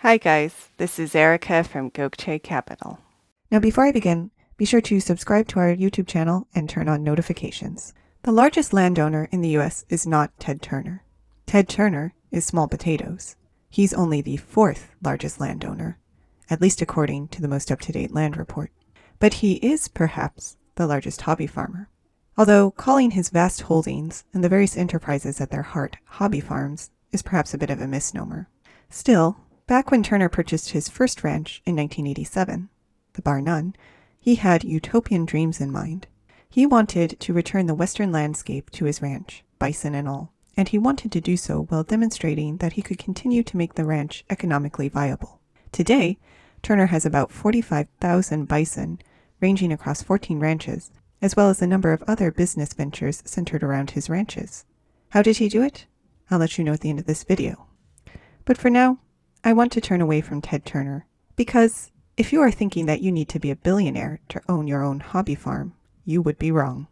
Hi guys, this is Erica from Gokce Capital. Now before I begin, be sure to subscribe to our YouTube channel and turn on notifications. The largest landowner in the US is not Ted Turner. Ted Turner is small potatoes. He's only the fourth largest landowner, at least according to the most up-to-date land report. But he is perhaps the largest hobby farmer. Although calling his vast holdings and the various enterprises at their heart hobby farms is perhaps a bit of a misnomer. Still, back when Turner purchased his first ranch in 1987, the Bar None, he had utopian dreams in mind. He wanted to return the western landscape to his ranch, bison and all, and he wanted to do so while demonstrating that he could continue to make the ranch economically viable. Today, Turner has about 45,000 bison, ranging across 14 ranches, as well as a number of other business ventures centered around his ranches. How did he do it? I'll let you know at the end of this video. But for now, I want to turn away from Ted Turner, because if you are thinking that you need to be a billionaire to own your own hobby farm, you would be wrong.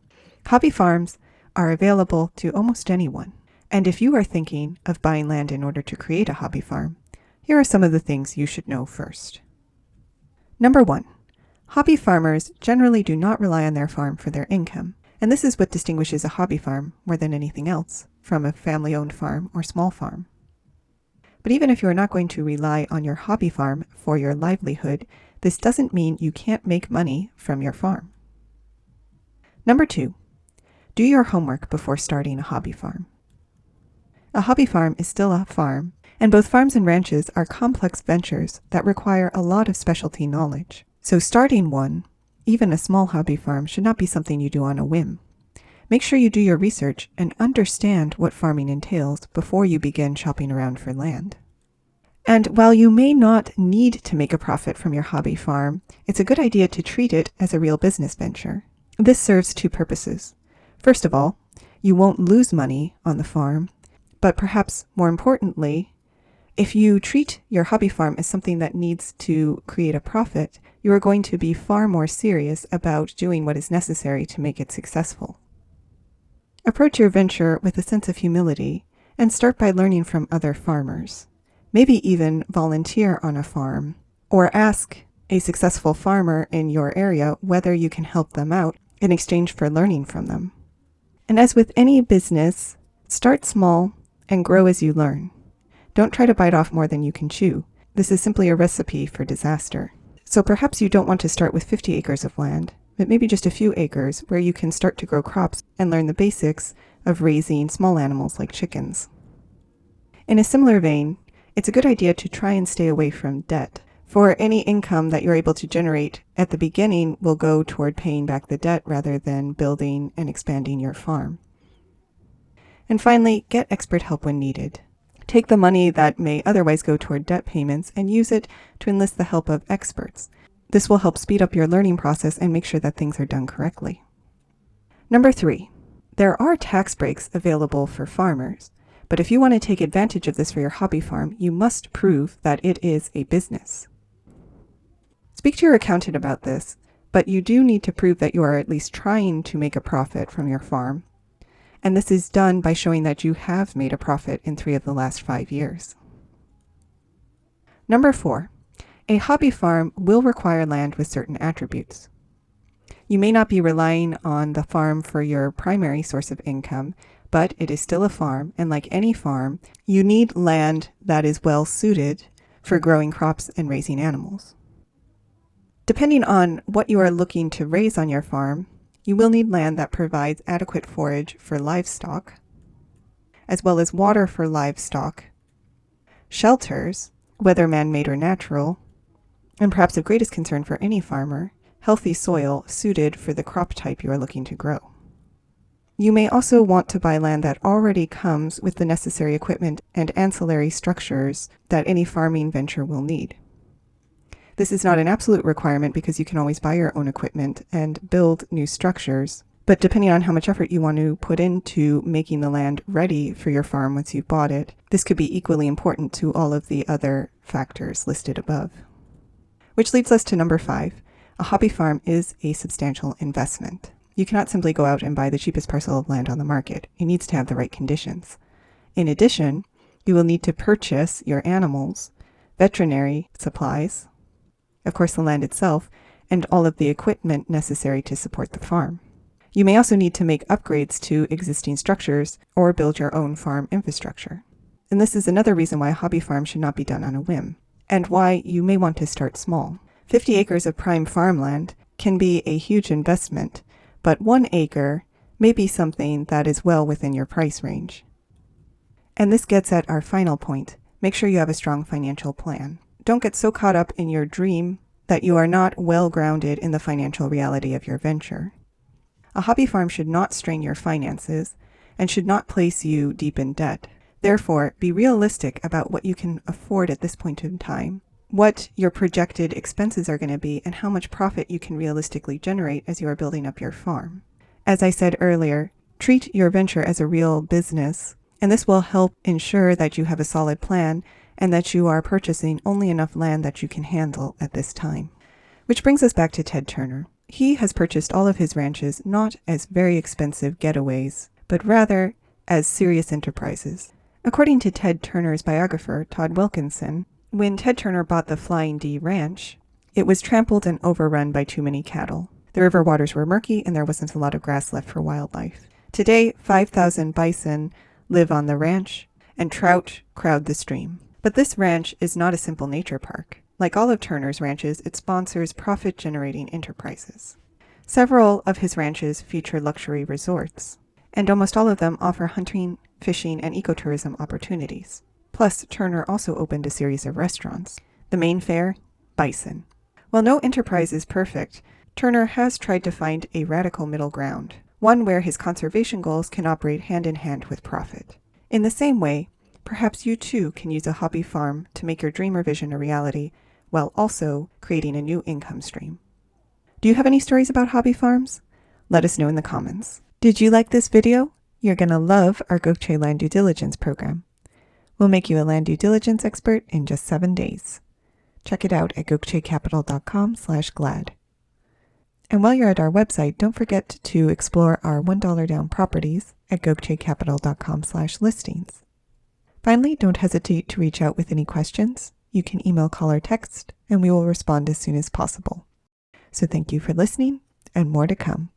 Hobby farms are available to almost anyone, and if you are thinking of buying land in order to create a hobby farm, here are some of the things you should know first. Number 1. Hobby farmers generally do not rely on their farm for their income, and this is what distinguishes a hobby farm more than anything else from a family-owned farm or small farm. But even if you are not going to rely on your hobby farm for your livelihood, this doesn't mean you can't make money from your farm. Number 2, do your homework before starting a hobby farm. A hobby farm is still a farm, and both farms and ranches are complex ventures that require a lot of specialty knowledge. So starting one, even a small hobby farm, should not be something you do on a whim. Make sure you do your research and understand what farming entails before you begin shopping around for land. And while you may not need to make a profit from your hobby farm, it's a good idea to treat it as a real business venture. This serves two purposes. First of all, you won't lose money on the farm, but perhaps more importantly, if you treat your hobby farm as something that needs to create a profit, you are going to be far more serious about doing what is necessary to make it successful. Approach your venture with a sense of humility and start by learning from other farmers. Maybe even volunteer on a farm, or ask a successful farmer in your area whether you can help them out in exchange for learning from them. And as with any business, start small and grow as you learn. Don't try to bite off more than you can chew. This is simply a recipe for disaster. So perhaps you don't want to start with 50 acres of land, but maybe just a few acres where you can start to grow crops and learn the basics of raising small animals like chickens. In a similar vein, it's a good idea to try and stay away from debt. For any income that you're able to generate at the beginning will go toward paying back the debt rather than building and expanding your farm. And finally, get expert help when needed. Take the money that may otherwise go toward debt payments and use it to enlist the help of experts. This will help speed up your learning process and make sure that things are done correctly. Number 3, there are tax breaks available for farmers, but if you want to take advantage of this for your hobby farm, you must prove that it is a business. Speak to your accountant about this, but you do need to prove that you are at least trying to make a profit from your farm, and this is done by showing that you have made a profit in 3 of the last 5 years. Number 4, a hobby farm will require land with certain attributes. You may not be relying on the farm for your primary source of income, but it is still a farm, and like any farm, you need land that is well suited for growing crops and raising animals. Depending on what you are looking to raise on your farm, you will need land that provides adequate forage for livestock, as well as water for livestock, shelters, whether man-made or natural, and perhaps of greatest concern for any farmer, healthy soil suited for the crop type you are looking to grow. You may also want to buy land that already comes with the necessary equipment and ancillary structures that any farming venture will need. This is not an absolute requirement because you can always buy your own equipment and build new structures, but depending on how much effort you want to put into making the land ready for your farm once you've bought it, this could be equally important to all of the other factors listed above. Which leads us to number 5. A hobby farm is a substantial investment. You cannot simply go out and buy the cheapest parcel of land on the market. It needs to have the right conditions. In addition, you will need to purchase your animals, veterinary supplies, of course the land itself, and all of the equipment necessary to support the farm. You may also need to make upgrades to existing structures or build your own farm infrastructure. And this is another reason why a hobby farm should not be done on a whim, and why you may want to start small. 50 acres of prime farmland can be a huge investment, but 1 acre may be something that is well within your price range. And this gets at our final point. Make sure you have a strong financial plan. Don't get so caught up in your dream that you are not well grounded in the financial reality of your venture. A hobby farm should not strain your finances and should not place you deep in debt. Therefore, be realistic about what you can afford at this point in time, what your projected expenses are going to be, and how much profit you can realistically generate as you are building up your farm. As I said earlier, treat your venture as a real business, and this will help ensure that you have a solid plan and that you are purchasing only enough land that you can handle at this time. Which brings us back to Ted Turner. He has purchased all of his ranches not as very expensive getaways, but rather as serious enterprises. According to Ted Turner's biographer, Todd Wilkinson, when Ted Turner bought the Flying D Ranch, it was trampled and overrun by too many cattle. The river waters were murky and there wasn't a lot of grass left for wildlife. Today, 5,000 bison live on the ranch and trout crowd the stream. But this ranch is not a simple nature park. Like all of Turner's ranches, it sponsors profit-generating enterprises. Several of his ranches feature luxury resorts, and almost all of them offer hunting, fishing, and ecotourism opportunities. Plus, Turner also opened a series of restaurants. The main fare, bison. While no enterprise is perfect, Turner has tried to find a radical middle ground, one where his conservation goals can operate hand in hand with profit. In the same way, perhaps you too can use a hobby farm to make your dream or vision a reality, while also creating a new income stream. Do you have any stories about hobby farms? Let us know in the comments. Did you like this video? You're going to love our Gokce Land Due Diligence program. We'll make you a land due diligence expert in just 7 days. Check it out at gokcecapital.com/glad. And while you're at our website, don't forget to explore our $1 down properties at gokcecapital.com/listings. Finally, don't hesitate to reach out with any questions. You can email, call, or text, and we will respond as soon as possible. So thank you for listening, and more to come.